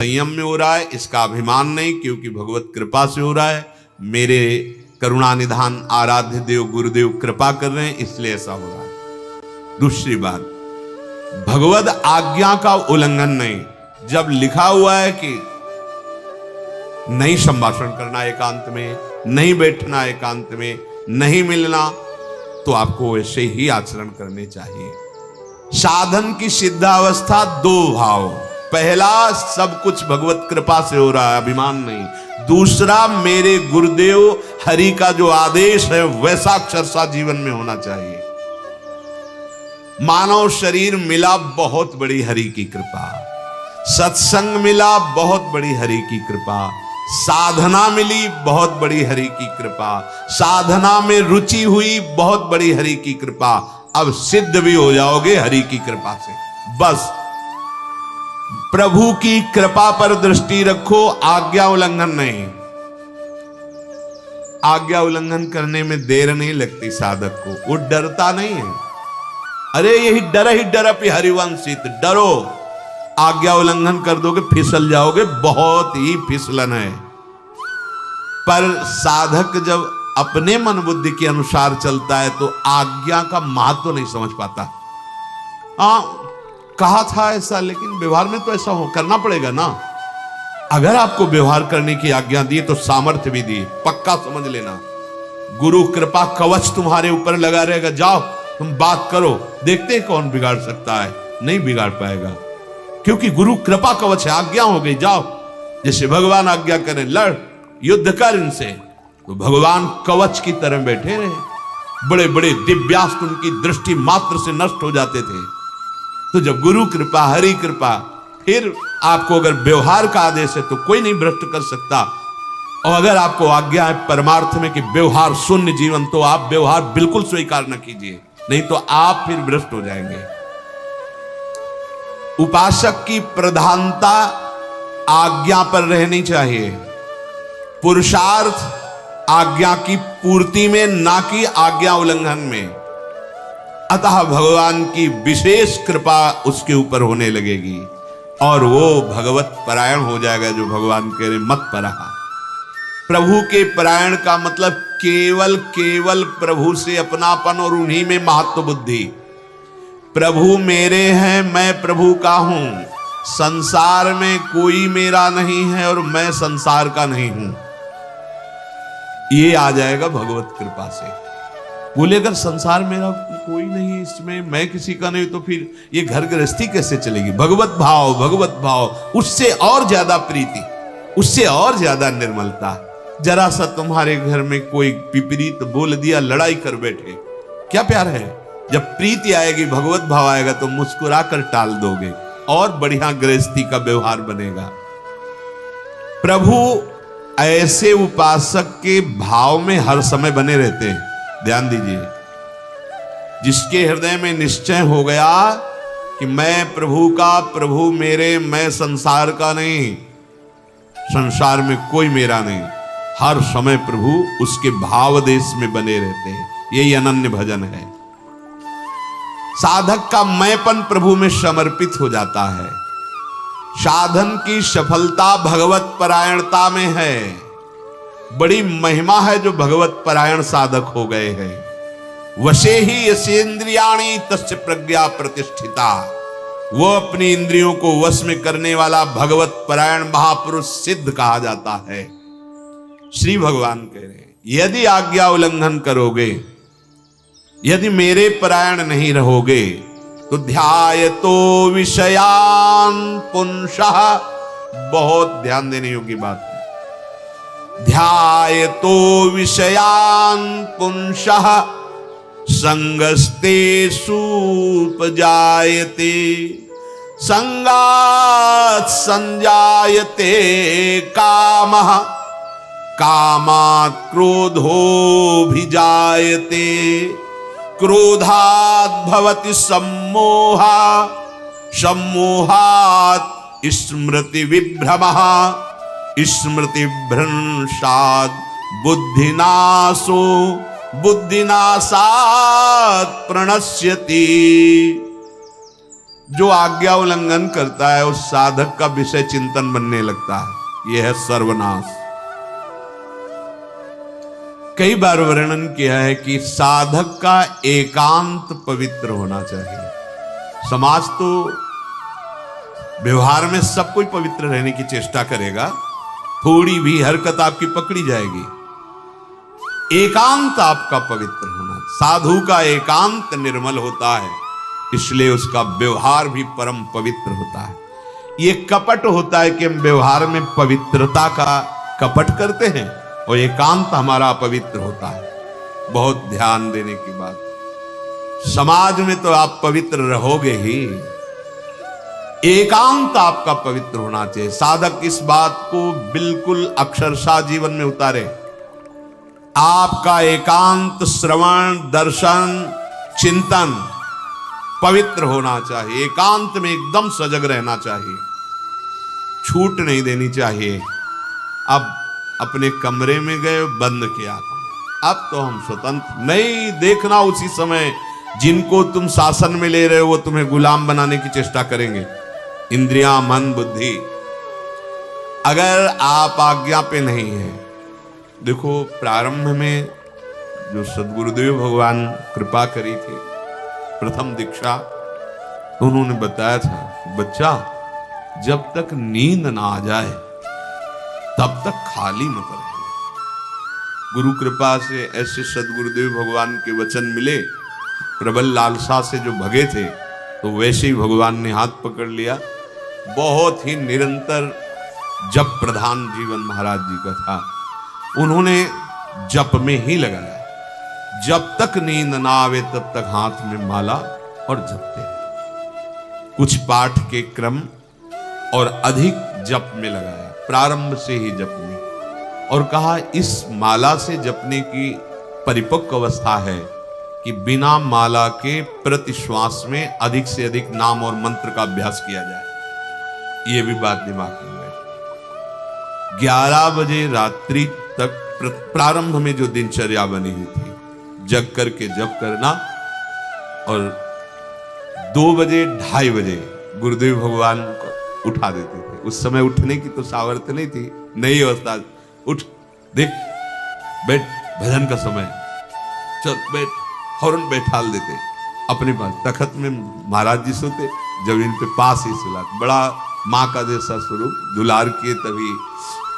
संयम में हो रहा है, इसका अभिमान नहीं, क्योंकि भगवत कृपा से हो रहा है। मेरे करुणा निधान आराध्य देव गुरुदेव कृपा कर रहे हैं, इसलिए ऐसा हो रहा है। दूसरी बात, भगवत आज्ञा का उल्लंघन नहीं। जब लिखा हुआ है कि नहीं संभाषण करना एकांत में, नहीं बैठना एकांत में, नहीं मिलना, तो आपको वैसे ही आचरण करने चाहिए। साधन की सिद्धावस्था दो भाव, पहला सब कुछ भगवत कृपा से हो रहा है, अभिमान नहीं। दूसरा मेरे गुरुदेव हरि का जो आदेश है वैसा अक्षरशः जीवन में होना चाहिए। मानव शरीर मिला बहुत बड़ी हरि की कृपा, सत्संग मिला बहुत बड़ी हरि की कृपा, साधना मिली बहुत बड़ी हरि की कृपा, साधना में रुचि हुई बहुत बड़ी हरि की कृपा। अब सिद्ध भी हो जाओगे हरि की कृपा से। बस प्रभु की कृपा पर दृष्टि रखो, आज्ञा उल्लंघन नहीं। आज्ञा उल्लंघन करने में देर नहीं लगती साधक को, वो डरता नहीं है। अरे यही डर अपि हरिवंशित, डरो, आज्ञा उल्लंघन कर दोगे फिसल जाओगे, बहुत ही फिसलन है। पर साधक जब अपने मन बुद्धि के अनुसार चलता है तो आज्ञा का महत्व नहीं समझ पाता। कहा था ऐसा, लेकिन व्यवहार में तो ऐसा हो करना पड़ेगा ना। अगर आपको व्यवहार करने की आज्ञा दी तो सामर्थ्य भी दी, पक्का समझ लेना। गुरु कृपा कवच तुम्हारे ऊपर लगा रहेगा, जाओ तुम बात करो, देखते हैं कौन बिगाड़ सकता है। नहीं बिगाड़ पाएगा, क्योंकि गुरु कृपा कवच है, आज्ञा हो गई, जाओ। जैसे भगवान आज्ञा करें, लड़, युद्ध कर इनसे, तो भगवान कवच की तरह बैठे रहे। बड़े बड़े दिव्यास्त्र उनकी दृष्टि मात्र से नष्ट हो जाते थे। तो जब गुरु कृपा, हरि कृपा, फिर आपको अगर व्यवहार का आदेश है तो कोई नहीं भ्रष्ट कर सकता। और अगर आपको आज्ञा है परमार्थ में कि व्यवहार शून्य जीवन, तो आप व्यवहार बिल्कुल स्वीकार न कीजिए, नहीं तो आप फिर भ्रष्ट हो जाएंगे। उपासक की प्रधानता आज्ञा पर रहनी चाहिए, पुरुषार्थ आज्ञा की पूर्ति में, ना कि आज्ञा उल्लंघन में। अतः भगवान की विशेष कृपा उसके ऊपर होने लगेगी और वो भगवत परायण हो जाएगा। जो भगवान कह रहे मत परहा, प्रभु के परायण का मतलब केवल प्रभु से अपनापन और उन्हीं में महत्व बुद्धि। प्रभु मेरे हैं, मैं प्रभु का हूं, संसार में कोई मेरा नहीं है और मैं संसार का नहीं हूं। ये आ जाएगा भगवत कृपा से। बोले अगर संसार मेरा कोई नहीं, इसमें मैं किसी का नहीं, तो फिर ये घर गृहस्थी कैसे चलेगी? भगवत भाव, उससे और ज्यादा प्रीति, उससे और ज्यादा निर्मलता। जरा सा तुम्हारे घर में कोई विपरीत बोल दिया, लड़ाई कर बैठे, क्या प्यार है? जब प्रीति आएगी, भगवत भाव आएगा, तो मुस्कुराकर टाल दोगे और बढ़िया गृहस्थी का व्यवहार बनेगा। प्रभु ऐसे उपासक के भाव में हर समय बने रहते हैं। ध्यान दीजिए, जिसके हृदय में निश्चय हो गया कि मैं प्रभु का, प्रभु मेरे, मैं संसार का नहीं, संसार में कोई मेरा नहीं, हर समय प्रभु उसके भाव देश में बने रहते हैं। यही अनन्य भजन है। साधक का मैंपन प्रभु में समर्पित हो जाता है। साधन की सफलता भगवत परायणता में है। बड़ी महिमा है जो भगवत परायण साधक हो गए हैं। वशे ही यसेंद्रियाणि तस्य प्रज्ञा प्रतिष्ठिता, वो अपनी इंद्रियों को वश में करने वाला भगवत परायण महापुरुष सिद्ध कहा जाता है। श्री भगवान कह रहे हैं, यदि आज्ञा उल्लंघन करोगे, यदि मेरे परायण नहीं रहोगे, तो ध्यायतो विषयान पुंसः, बहुत ध्यान देने योग्य बात है। ध्यायतो विषयान पुंसः संगस्तेषु उपजायते, संगात् संजायते कामः, कामात् क्रोधोऽभिजायते, क्रोधात् भवति सम्मोहः, सम्मोहात् स्मृति विभ्रमः, स्मृति भ्रंशात् बुद्धिनाशो, बुद्धिनाशात् प्रणश्यति। जो आज्ञा उल्लंघन करता है उस साधक का विषय चिंतन बनने लगता है। यह है सर्वनाश। कई बार वर्णन किया है कि साधक का एकांत पवित्र होना चाहिए। समाज तो व्यवहार में सब कोई पवित्र रहने की चेष्टा करेगा, थोड़ी भी हरकत आपकी पकड़ी जाएगी। एकांत आपका पवित्र होना। साधु का एकांत निर्मल होता है, इसलिए उसका व्यवहार भी परम पवित्र होता है। ये कपट होता है कि हम व्यवहार में पवित्रता का कपट करते हैं और एकांत हमारा अपवित्र होता है। बहुत ध्यान देने की बात। समाज में तो आप पवित्र रहोगे ही, एकांत आपका पवित्र होना चाहिए। साधक इस बात को बिल्कुल अक्षरशः जीवन में उतारे। आपका एकांत श्रवण, दर्शन, चिंतन पवित्र होना चाहिए। एकांत में एकदम सजग रहना चाहिए, छूट नहीं देनी चाहिए। अब अपने कमरे में गए, बंद किया कमरा, अब तो हम स्वतंत्र। नहीं देखना उसी समय जिनको तुम शासन में ले रहे हो वो तुम्हें गुलाम बनाने की चेष्टा करेंगे। इंद्रियां, मन, बुद्धि। अगर आप आज्ञा पे नहीं है, देखो प्रारंभ में जो सदगुरुदेव भगवान कृपा करी थी, प्रथम दीक्षा, तो उन्होंने बताया था बच्चा जब तक नींद ना आ जाए तब तक खाली मत रहे। गुरु कृपा से ऐसे सदगुरुदेव भगवान के वचन मिले, प्रबल लालसा से जो भगे थे तो वैसे ही भगवान ने हाथ पकड़ लिया। बहुत ही निरंतर जप प्रधान जीवन महाराज जी का था। उन्होंने जप में ही लगाया, जब तक नींद ना आवे तब तक हाथ में माला और जपते। कुछ पाठ के क्रम और अधिक जप में लगाया, प्रारंभ से ही जप में, और कहा इस माला से जपने की परिपक्व अवस्था है कि बिना माला के प्रति श्वास में अधिक से अधिक नाम और मंत्र का अभ्यास किया जाए। ये भी बात दिमाग में बैठी। 11 बजे रात्रि तक प्रारंभ में जो दिनचर्या बनी हुई थी, जग करके जप करना, और 2 बजे 2:30 बजे गुरुदेव भगवान को उठा देते थे। उस समय उठने की तो सामर्थ्य नहीं थी, नई अवस्था। उठ, देख, बैठ, भजन का समय, चल बैठ, फौरन बैठाल देते अपने पास। तखत में महाराज जी सोते, जब इन पे पास ही सुला, बड़ा माँ का जैसा स्वरूप, दुलार किए तभी।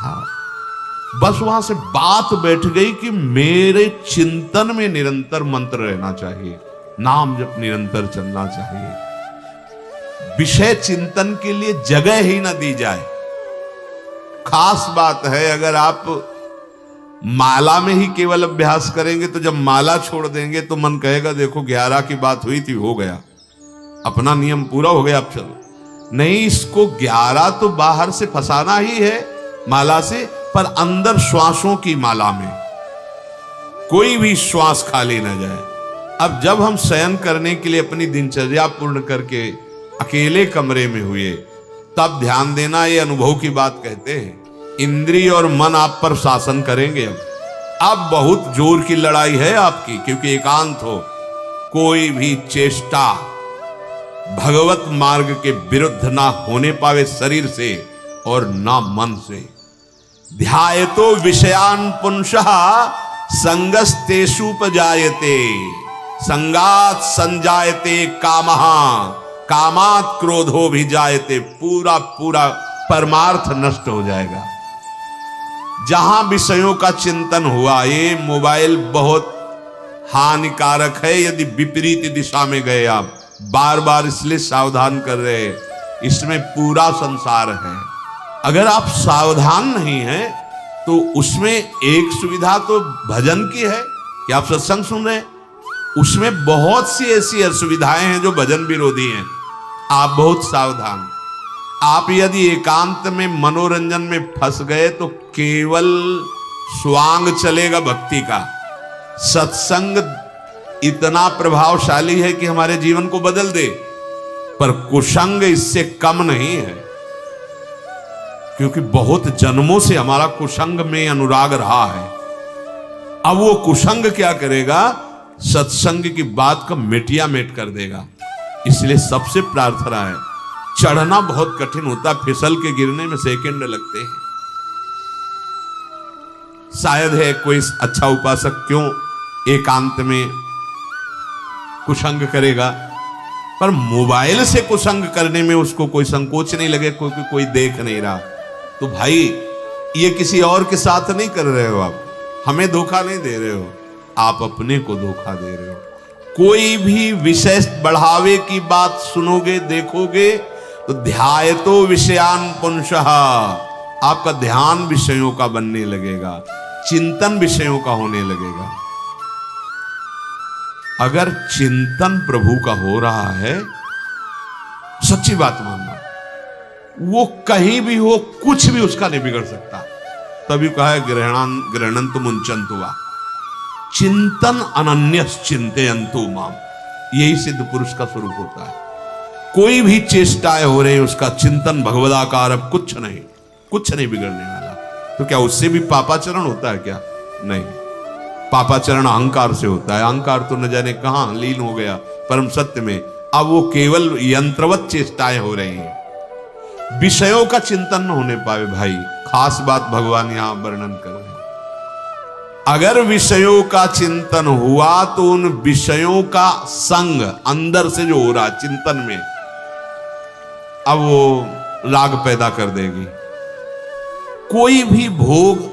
हाँ, बस वहां से बात बैठ गई कि मेरे चिंतन में निरंतर मंत्र रहना चाहिए, नाम जप निरंतर चलना चाहिए। विषय चिंतन के लिए जगह ही ना दी जाए। खास बात है, अगर आप माला में ही केवल अभ्यास करेंगे तो जब माला छोड़ देंगे तो मन कहेगा देखो 11 की बात हुई थी, हो गया, अपना नियम पूरा हो गया, अब चलो। नहीं, इसको 11 तो बाहर से फंसाना ही है माला से, पर अंदर श्वासों की माला में कोई भी श्वास खाली ना जाए। अब जब हम शयन करने के लिए अपनी दिनचर्या पूर्ण करके अकेले कमरे में हुए, तब ध्यान देना, ये अनुभव की बात कहते हैं। इंद्रिय और मन आप पर शासन करेंगे। अब बहुत जोर की लड़ाई है आपकी, क्योंकि एकांत हो। कोई भी चेष्टा भगवत मार्ग के विरुद्ध ना होने पावे शरीर से और ना मन से। ध्यायतो विषयान पुंसः संगस्तेषुपजायते, संगात संजायते कामः, कामात क्रोधो भी जायते। पूरा पूरा परमार्थ नष्ट हो जाएगा। जहां विषयों का चिंतन हुआ, ये मोबाइल बहुत हानिकारक है यदि विपरीत दिशा में गए आप। बार बार इसलिए सावधान कर रहे हैं, इसमें पूरा संसार है। अगर आप सावधान नहीं हैं तो उसमें एक सुविधा तो भजन की है कि आप सत्संग सुन रहे हैं, उसमें बहुत सी ऐसी असुविधाएं हैं जो भजन विरोधी हैं। आप बहुत सावधान। आप यदि एकांत में मनोरंजन में फंस गए तो केवल स्वांग चलेगा भक्ति का। सत्संग इतना प्रभावशाली है कि हमारे जीवन को बदल दे, पर कुसंग इससे कम नहीं है, क्योंकि बहुत जन्मों से हमारा कुसंग में अनुराग रहा है। अब वो कुसंग क्या करेगा, सत्संग की बात का मिटिया मेट कर देगा। इसलिए सबसे प्रार्थना है, चढ़ना बहुत कठिन होता, फिसल के गिरने में सेकंड लगते हैं। शायद है कोई अच्छा उपासक क्यों एकांत में कुसंग करेगा, पर मोबाइल से कुसंग करने में उसको कोई संकोच नहीं लगे, क्योंकि कोई देख नहीं रहा। तो भाई ये किसी और के साथ नहीं कर रहे हो, आप हमें धोखा नहीं दे रहे हो, आप अपने को धोखा दे रहे हो। कोई भी विषय बढ़ावे की बात सुनोगे देखोगे तो ध्यायतो विषयान पुंसः, आपका ध्यान विषयों का बनने लगेगा, चिंतन विषयों का होने लगेगा। अगर चिंतन प्रभु का हो रहा है, सच्ची बात मानना, वो कहीं भी हो कुछ भी उसका नहीं बिगड़ सकता। तभी कहा है गृहणंतु मुंचन्तु वा चिंतन अनन्यस चिंतयन्तु माम, यही सिद्ध पुरुष का स्वरूप होता है। कोई भी चेष्टाएं हो रही है, उसका चिंतन भगवदाकार, अब कुछ नहीं बिगड़ने वाला। तो क्या उससे भी पापाचरण होता है क्या? नहीं, पापाचरण अहंकार से होता है। अहंकार तो न जाने कहां लीन हो गया परम सत्य में, अब वो केवल यंत्रवत चेष्टाएं हो रही हैं, विषयों का चिंतन न होने पाए। भाई खास बात भगवान यहां वर्णन कर रहे हैं, अगर विषयों का चिंतन हुआ तो उन विषयों का संग अंदर से जो हो रहा है चिंतन में, अब वो राग पैदा कर देगी। कोई भी भोग